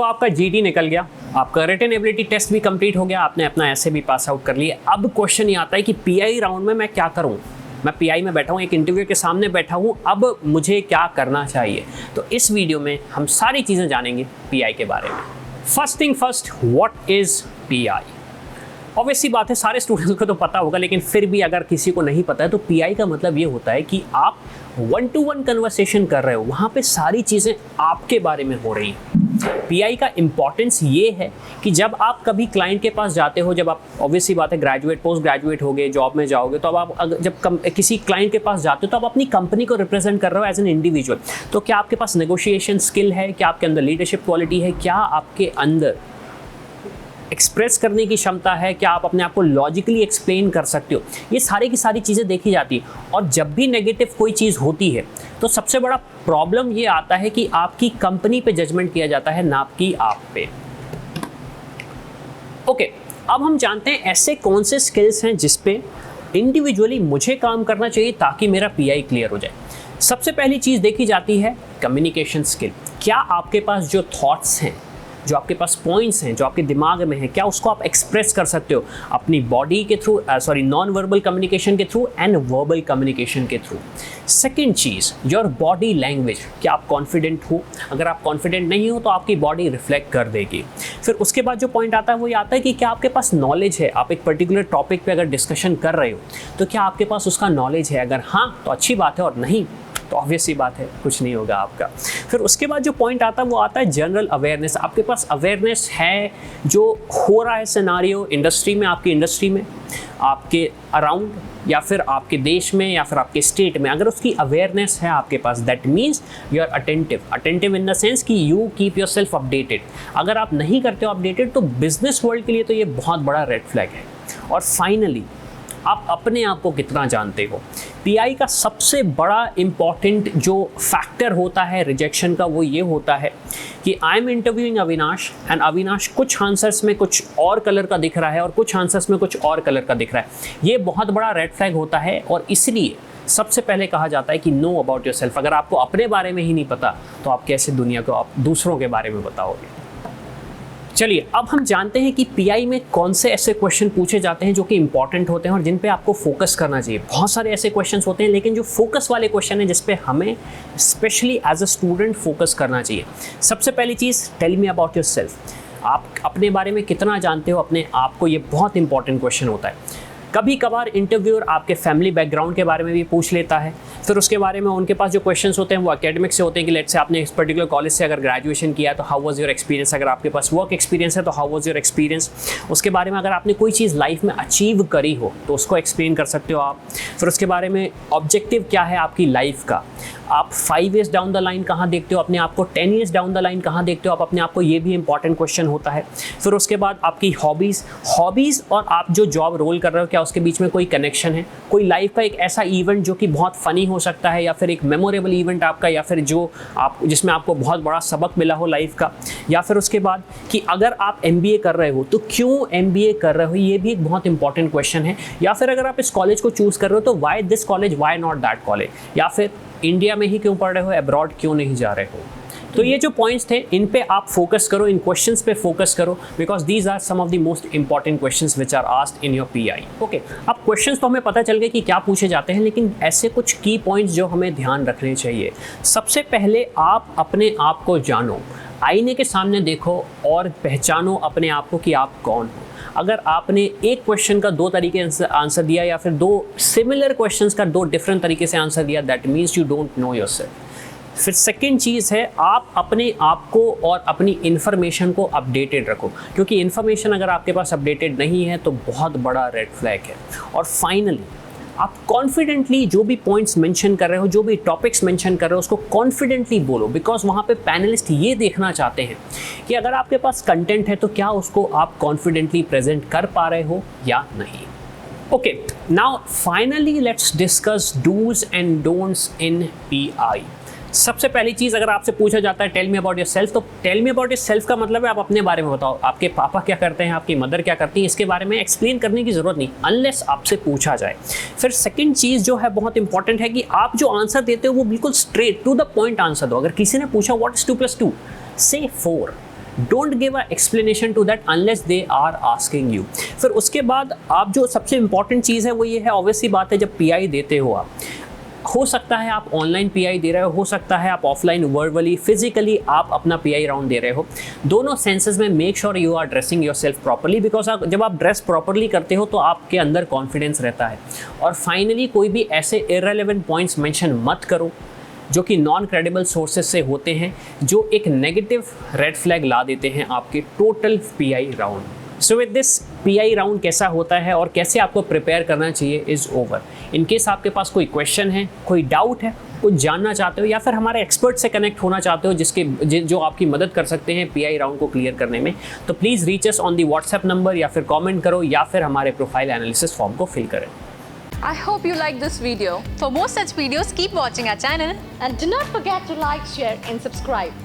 आपका जीडी निकल गया, आपका रिटन एबिलिटी टेस्ट भी कंप्लीट हो गया, आपने अपना ऐसे भी पास आउट कर लिया। अब क्वेश्चन ये आता है कि पीआई राउंड में मैं क्या करूं। मैं पीआई में बैठा हूं, एक इंटरव्यू के सामने बैठा हूं, अब मुझे क्या करना चाहिए। तो इस वीडियो में हम सारी चीज़ें जानेंगे पीआई के बारे में। First thing first, what is pi. Obviously बात है सारे स्टूडेंट्स को तो पता होगा, लेकिन फिर भी अगर किसी को नहीं पता है तो पीआई का मतलब ये होता है कि आप 1-to-1 कन्वर्सेशन कर रहे हो, वहाँ पे सारी चीज़ें आपके बारे में हो रही हैं। पीआई का इंपॉर्टेंस ये है कि जब आप कभी क्लाइंट के पास जाते हो, जब आप ऑब्वियसली बात है ग्रेजुएट पोस्ट ग्रेजुएट होगे, जॉब में जाओगे, तो अब आप जब किसी क्लाइंट के पास जाते हो तो आप अपनी कंपनी को रिप्रेजेंट कर रहे हो एज एन इंडिविजुअल। तो क्या आपके पास नेगोशिएशन स्किल है, क्या आपके अंदर लीडरशिप क्वालिटी है, क्या आपके अंदर एक्सप्रेस करने की क्षमता है, क्या आप अपने आप को लॉजिकली एक्सप्लेन कर सकते हो, ये सारी की सारी चीज़ें देखी जाती है। और जब भी नेगेटिव कोई चीज़ होती है तो सबसे बड़ा प्रॉब्लम ये आता है कि आपकी कंपनी पे जजमेंट किया जाता है, ना कि आप पे। ओके, अब हम जानते हैं ऐसे कौन से स्किल्स हैं जिस पे इंडिविजुअली मुझे काम करना चाहिए ताकि मेरा पीआई क्लियर हो जाए। सबसे पहली चीज़ देखी जाती है कम्युनिकेशन स्किल। क्या आपके पास जो थॉट्स हैं, जो आपके पास पॉइंट्स हैं, जो आपके दिमाग में है, क्या उसको आप एक्सप्रेस कर सकते हो अपनी बॉडी के थ्रू, नॉन वर्बल कम्युनिकेशन के थ्रू एंड वर्बल कम्युनिकेशन के through. Second cheese, your body language. क्या आप कॉन्फिडेंट हो? अगर आप कॉन्फिडेंट नहीं हो तो आपकी बॉडी रिफ्लेक्ट कर देगी। फिर उसके बाद जो पॉइंट आता है वो ये आता है कि क्या आपके पास नॉलेज है। आप एक पर्टिकुलर टॉपिक पे अगर डिस्कशन कर रहे हो तो क्या आपके पास उसका नॉलेज है। अगर हाँ तो अच्छी बात है, और नहीं तो ऑब्वियसली बात है कुछ नहीं होगा आपका। फिर उसके बाद जो पॉइंट आता है वो आता है जनरल अवेयरनेस। आपके पास अवेयरनेस है जो हो रहा है सिनारियो इंडस्ट्री में, आपकी इंडस्ट्री में, आपके अराउंड, या फिर आपके देश में, या फिर आपके स्टेट में। अगर उसकी अवेयरनेस है आपके पास, that means you are attentive in the sense कि you keep yourself updated. अगर आप नहीं करते हो अपडेटेड तो बिजनेस वर्ल्ड के लिए तो ये बहुत बड़ा रेड फ्लैग है। और फाइनली, आप अपने आप को कितना जानते हो। पीआई का सबसे बड़ा इंपॉर्टेंट जो फैक्टर होता है रिजेक्शन का वो ये होता है कि I am interviewing Avinash and Avinash कुछ आंसर्स में कुछ और कलर का दिख रहा है और कुछ आंसर्स में कुछ और कलर का दिख रहा है। ये बहुत बड़ा रेड फ्लैग होता है, और इसलिए सबसे पहले कहा जाता है कि नो अबाउट योर सेल्फ। अगर आपको अपने बारे में ही नहीं पता तो आप कैसे दुनिया को आप दूसरों के बारे में बताओगे। चलिए अब हम जानते हैं कि पीआई में कौन से ऐसे क्वेश्चन पूछे जाते हैं जो कि इंपॉर्टेंट होते हैं और जिन पे आपको फोकस करना चाहिए। बहुत सारे ऐसे क्वेश्चंस होते हैं, लेकिन जो फोकस वाले क्वेश्चन हैं जिस पे हमें specially as a student focus करना चाहिए। सबसे पहली चीज़, tell me about yourself. आप अपने बारे में कितना जानते हो अपने आप को, ये बहुत इंपॉर्टेंट क्वेश्चन होता है। कभी कभार इंटरव्यूअर आपके फैमिली बैकग्राउंड के बारे में भी पूछ लेता है। फिर उसके बारे में उनके पास जो क्वेश्चंस होते हैं वो एकेडमिक से होते हैं कि लेट्स से आपने इस पर्टिकुलर कॉलेज से अगर ग्रेजुएशन किया है तो हाउ वाज योर एक्सपीरियंस। अगर आपके पास वर्क एक्सपीरियंस है तो हाउ वाज योर एक्सपीरियंस। उसके बारे में अगर आपने कोई चीज़ लाइफ में अचीव करी हो तो उसको एक्सप्लेन कर सकते हो आप। फिर उसके बारे में ऑब्जेक्टिव क्या है आपकी लाइफ का, आप 5 ईयर्स डाउन द लाइन कहाँ देखते हो अपने आप को, 10 ईयर्स डाउन द लाइन कहाँ देखते हो आप अपने आप को, ये भी इंपॉर्टेंट क्वेश्चन होता है। फिर उसके बाद आपकी हॉबीज़ और आप जो जॉब रोल कर रहे हो क्या उसके बीच में कोई कनेक्शन है। कोई लाइफ का एक ऐसा इवेंट जो कि बहुत फ़नी हो सकता है, या फिर एक मेमोरेबल इवेंट आपका, या फिर जो आप जिसमें आपको बहुत बड़ा सबक मिला हो लाइफ का। या फिर उसके बाद कि अगर आप MBA कर रहे हो तो क्यों MBA कर रहे हो, ये भी एक बहुत इंपॉर्टेंट क्वेश्चन है। या फिर अगर आप इस कॉलेज को चूज़ कर रहे हो तो why this college, why not that college. या फिर इंडिया में ही क्यों पढ़ रहे हो, अब्रॉड क्यों नहीं जा रहे हो। तो ये जो पॉइंट्स थे इन पे आप फोकस करो, इन क्वेश्चंस पे फोकस करो, because these are some of the most important questions which are asked in your PI. Okay, अब क्वेश्चंस तो हमें पता चल गए कि क्या पूछे जाते हैं, लेकिन ऐसे कुछ की पॉइंट्स जो हमें ध्यान रखने चाहिए। सबसे पहले आप अपने आप को जानो, आईने के सामने देखो और पहचानो अपने आप को कि आप कौन हो। अगर आपने एक क्वेश्चन का 2 तरीके से आंसर दिया या फिर 2 सिमिलर क्वेश्चंस का 2 डिफरेंट तरीके से आंसर दिया, that means you don't know yourself. फिर सेकेंड चीज़ है, आप अपने आप को और अपनी इन्फॉर्मेशन को अपडेटेड रखो, क्योंकि इन्फॉर्मेशन अगर आपके पास अपडेटेड नहीं है तो बहुत बड़ा रेड फ्लैग है। और फाइनली, आप कॉन्फिडेंटली जो भी पॉइंट्स मेंशन कर रहे हो, जो भी टॉपिक्स मेंशन कर रहे हो, उसको कॉन्फिडेंटली बोलो, बिकॉज वहाँ पे पैनलिस्ट ये देखना चाहते हैं कि अगर आपके पास कंटेंट है तो क्या उसको आप कॉन्फिडेंटली प्रेजेंट कर पा रहे हो या नहीं। Okay, now finally let's discuss dos and don'ts in PI. सबसे पहली चीज़, अगर आपसे पूछा जाता है tell me about yourself, तो tell me about yourself का मतलब है आप अपने बारे में बताओ। आपके पापा क्या करते हैं, आपकी मदर क्या करती है, इसके बारे में एक्सप्लेन करने की ज़रूरत नहीं, अनलेस आपसे पूछा जाए। फिर सेकंड चीज़ जो है बहुत इंपॉर्टेंट है कि आप जो आंसर देते हो वो बिल्कुल straight to the point answer दो। अगर किसी ने पूछा व्हाट इज 2 + 2, से 4। Don't give a explanation to that unless they are asking you. फिर उसके बाद आप जो सबसे इंपॉर्टेंट चीज़ है वो ये है, ऑब्वियसली बात है, जब पीआई देते हो आप, हो सकता है आप ऑनलाइन पीआई दे रहे हो सकता है आप ऑफलाइन वर्बली फिजिकली आप अपना पीआई राउंड दे रहे हो, दोनों सेंसेस में make sure you are dressing your self properly, because जब आप ड्रेस प्रॉपरली करते हो तो आपके अंदर कॉन्फिडेंस रहता है। और फाइनली कोई भी ऐसे इररेलेवेंट पॉइंट्स मेंशन मत करो जो कि नॉन क्रेडिबल सोर्सेज से होते हैं, जो एक नेगेटिव रेड फ्लैग ला देते हैं आपके total pi round. So with this pi round कैसा होता है और कैसे आपको प्रिपेयर करना चाहिए इज़ ओवर। इन केस आपके पास कोई क्वेश्चन है, कोई डाउट है, कुछ जानना चाहते हो या फिर हमारे एक्सपर्ट से कनेक्ट होना चाहते हो जो आपकी मदद कर सकते हैं पीआई राउंड को क्लियर करने में, तो please reach us on the WhatsApp number या फिर कमेंट करो या फिर हमारे प्रोफाइल एनालिसिस फॉर्म को फिल करें। I hope you like this video. For more such videos, keep watching our channel. And do not forget to like, share and subscribe.